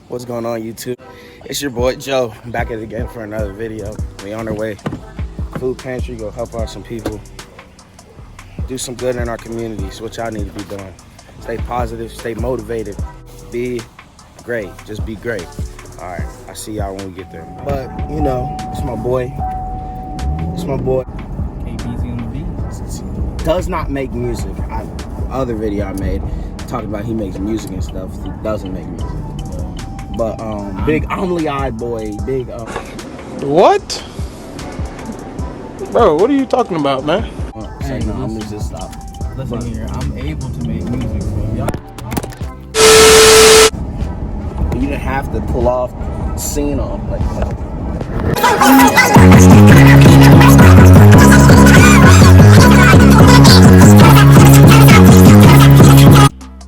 What's going on, YouTube? It's your boy Joe, back at it again for another video. We on our way. Food pantry, go help out some people. Do some good in our communities, what y'all need to be doing. Stay positive, stay motivated. Be great, just be great. All right, I see y'all when we get there. But, you know, it's my boy. It's my boy. KBZ on the beat. Does not make music. Other video I made talking about he makes music and stuff. He doesn't make music. But big MacLeod boy, big What? Bro, what are you talking about, man? Say no, I'm gonna just stop. Listen here, I'm able to make music, so y'all. You didn't have to pull off the scene off like that.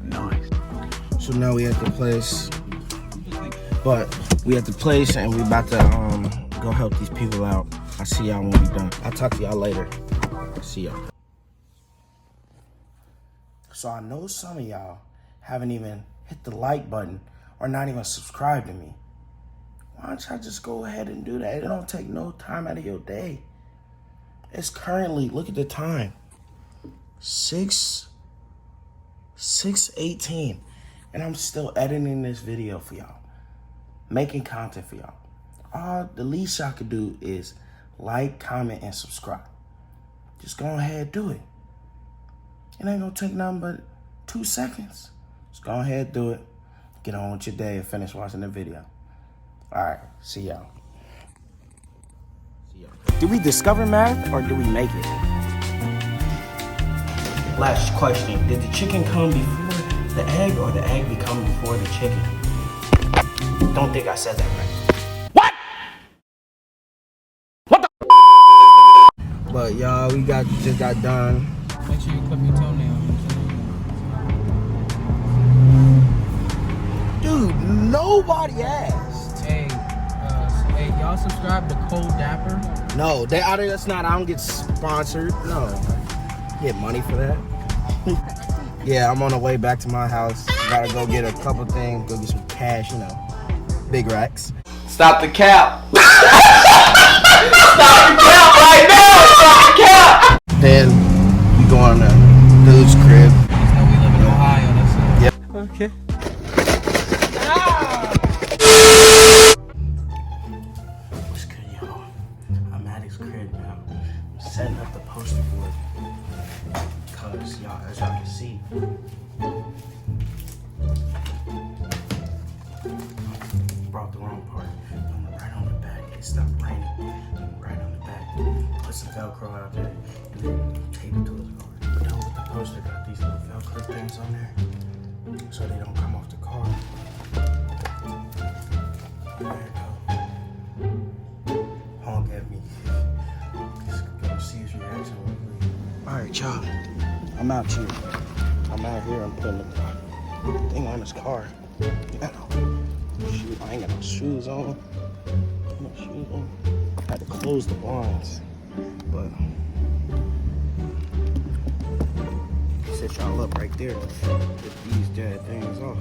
Nice. So now we at the place. But we at the place and we about to go help these people out. I'll see y'all when we done. I'll talk to y'all later. See y'all. So I know some of y'all haven't even hit the like button or not even subscribed to me. Why don't y'all just go ahead and do that? It don't take no time out of your day. It's currently, look at the time, 6:18, and I'm still editing this video for y'all. Making content for y'all. All the least y'all could do is like, comment, and subscribe. Just go ahead, do it. It ain't gonna take nothing but 2 seconds. Just go ahead, do it. Get on with your day and finish watching the video. All right, see y'all. Do we discover math or do we make it? Last question, did the chicken come before the egg or the egg become before the chicken? Don't think I said that right. What? What the? But y'all, we just got done. Make sure you clip your toenails. Dude, nobody asked. Hey, y'all subscribe to Cold Dapper? No, that's not. I don't get sponsored. No, get money for that. Yeah, I'm on the way back to my house. Gotta go get a couple things. Go get some cash, you know. Big racks. Stop the cap! Stop the cap right now! Stop the cap! Then we go on to dude's crib. You know we live in Ohio, that's it. Yep. Okay. What's good, y'all? I'm at his crib now. I'm setting up the poster board. Cause y'all, as y'all can see, brought the wrong part. I'm right on the back. It stopped raining. Right on the back. Put some Velcro out there and then tape it to his car. But then with the poster, got these little Velcro things on there so they don't come off the car. There you go. Honk at me. Just gonna see his reaction. Alright, y'all. I'm out here. I'm putting the thing on his car. Shoot, I ain't got no shoes on. I had to close the blinds. But set y'all up right there. Get these dead things off.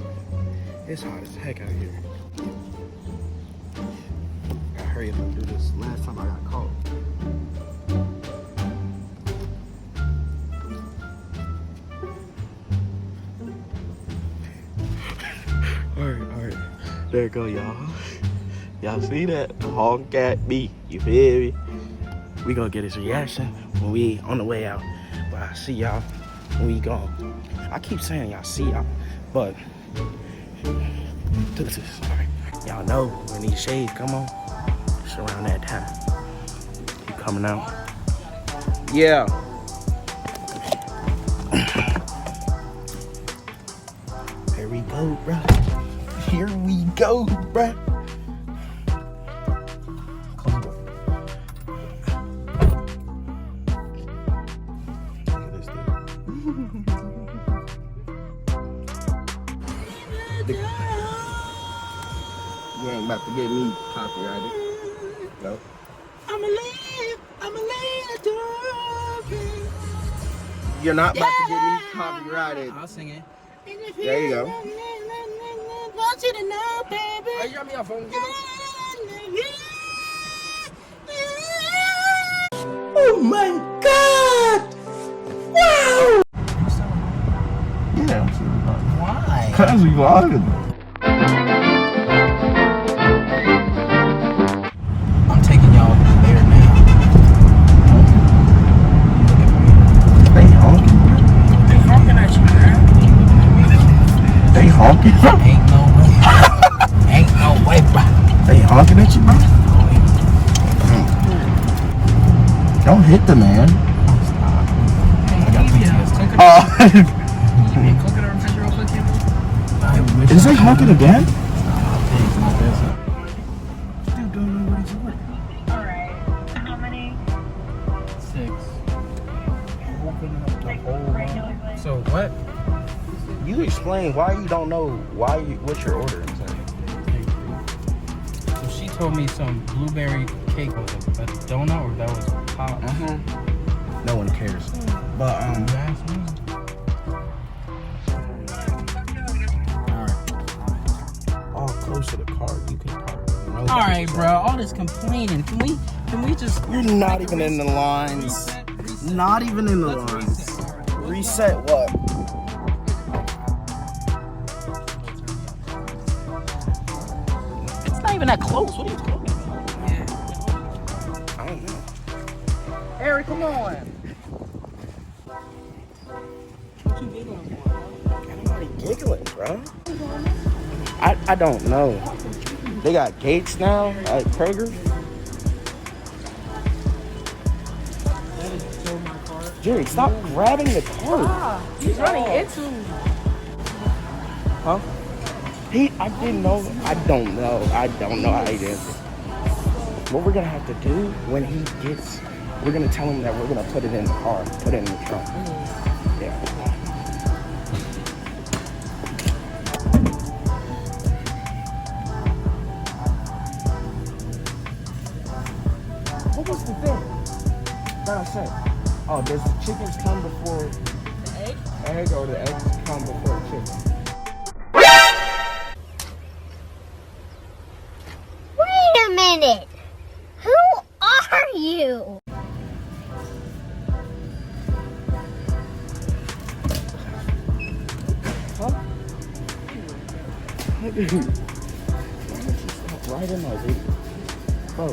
It's hot as heck out here. Gotta hurry up and do this. Last time I got caught. Alright. There you go, y'all. Y'all see that? Honk at me. You feel me? We gonna get his reaction when we on the way out. But I see y'all when we go. I keep saying y'all see y'all, but this is alright. Y'all know when these shades come on, it's around that time. You coming out? Yeah. Here we go, bruh. Here we go, bruh. Look at this dude. You ain't about to get me copyrighted. No. I'm a You're not about to get me copyrighted. I'll sing it. There you go. Want you to know, baby. Hey, you got me on phone. Oh my God! Wow! Yeah, I'm sure. Why? Cause we vlogging. I'm taking y'all there now. They honking. They honking at you, man. They honking. Ain't no way. Ain't no way, bro. They honking at you, bro. Don't hit the man. I got PTSD. You mean cook it or refrigerator real quick, Kimmy? Is they honking again? Dude, don't know what he's ordering. Alright. How many? 6. Open up the Like whole regular one. like So what? You explain why you don't know what you're ordering. So she told me some blueberry cake was a donut or that was pop. No one cares. But You asked me. all close to the car, you can park. No All right, bro. All this complaining. Can we just? You're not even in the lines. Reset. Not even in the Let's lines. reset. Reset what? It's not even that close. What are you talking about? I don't know. Eric, come on. What you giggling for? Nobody giggling, bro. I don't know. They got gates now at Kroger. Jerry, stop grabbing the cart. He's running into. Huh? I didn't know. I don't know how he did it. What we're gonna have to do when he gets, we're gonna tell him that we're gonna put it in the car, put it in the trunk. Yeah. What was the thing that I said? Oh, does the chickens come before The egg? egg or the eggs come before the chicken? Wait a minute! Who are you? Huh? Why did you stop right in my video? Bro,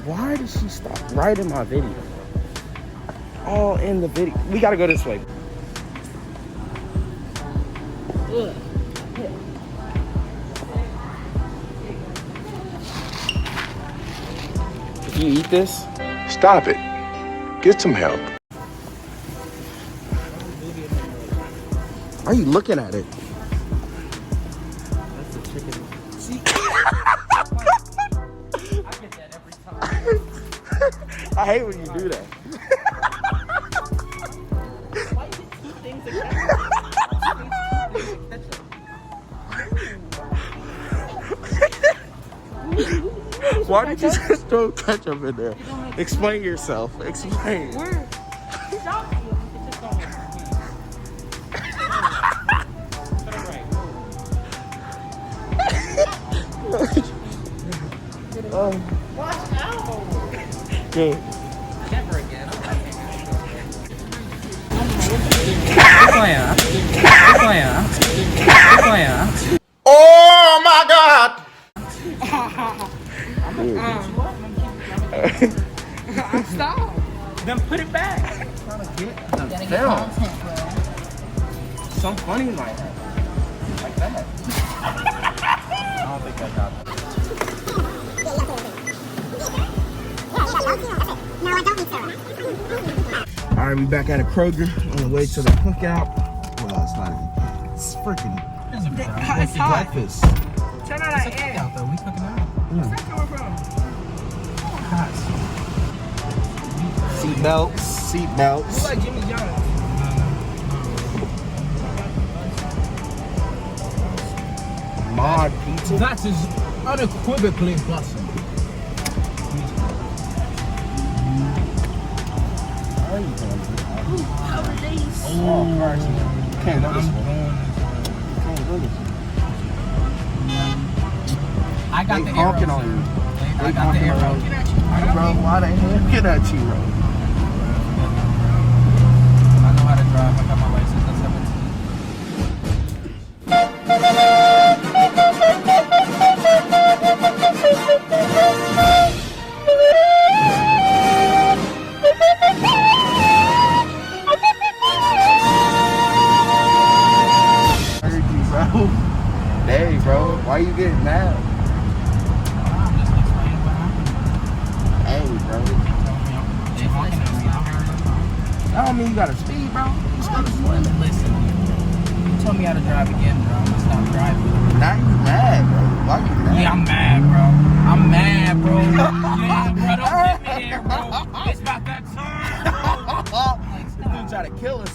why did she stop right in my video? All in the video. We gotta go this way. If you eat this, Stop it. Get some help. why are you looking at it? That's the chicken. See? I get that every time. I hate when you do that. Why you get 2 things of ketchup? Why did you just throw ketchup in there? Explain yourself. Explain. Where? Stop you. It's just Watch out. Good. Never again. Oh my God! Stop. Then put it back. Gotta get content, bro. Some funny like that. Like that. I don't think I got that. All right, we back at a Kroger on the way to the cookout. Well, it's not even. It's freaking It's hot. breakfast. Turn on It's that a air. cookout though. We cooking out. Where's that coming from? Hot. Seatbelts. Seatbelts. It's like Jimmy John's. Mod pizza. That is unequivocally blossom. How are you doing? Holidays. Oh, cars. Can't go this way. I'm going. Can't go this way. I got They the honking arrows. on you. I got the arrows. Bro, why they honking at you, bro? I know how to drive. I got my license at 17. Heard you, bro. Hey, bro, why you getting mad? I'm just explaining what happened. Hey, bro. They honking at me. I heard. I don't mean you gotta speed, bro. You just gotta slow down. Listen, you told me how to drive again, bro. I'm gonna stop driving. Now you mad, bro. Why you mad? Yeah, I'm mad, bro. I'm mad, bro. Yeah, bro. Don't get me there, bro. It's about that time. This dude try to kill us.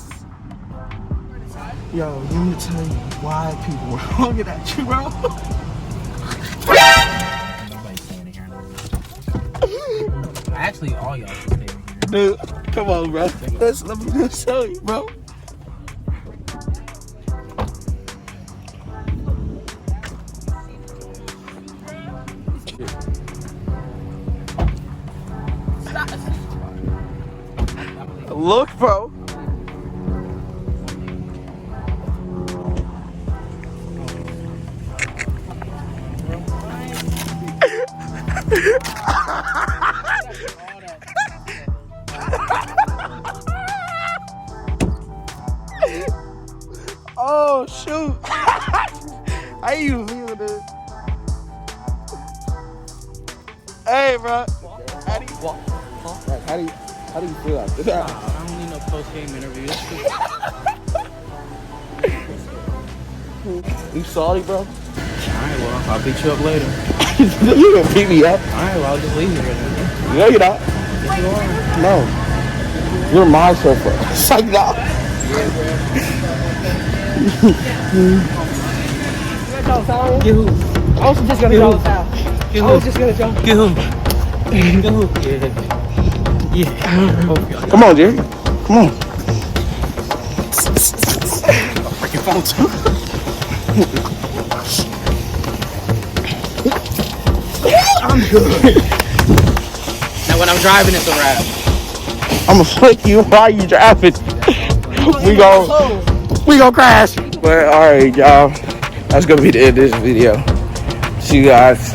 Yo, let me tell you why people were honking at you, bro. Nobody's standing here. Actually, all y'all should stay here. Dude, come on, bro. Let me just show you, bro. Look, bro. Oh shoot! How you feel, dude? Hey, bro. How do you walk? Like, how do you feel after that? I don't need no post-game interview. You salty, bro? Alright, well, I'll beat you up later. You gonna beat me up? Alright, well, I'll just leave you right No, you're not. now. Yes, you are. No. You're my chauffeur. Psych out. Get who? I was just gonna go south. Get I was just gonna jump. Get who? Get who? Yeah. Come on, Jerry. Come on. Freaking phone too. I'm good. Now when I'm driving, it's a wrap. I'm gonna flick you while you driving. We gon' crash. But all right, y'all. That's gonna be the end of this video. See you guys.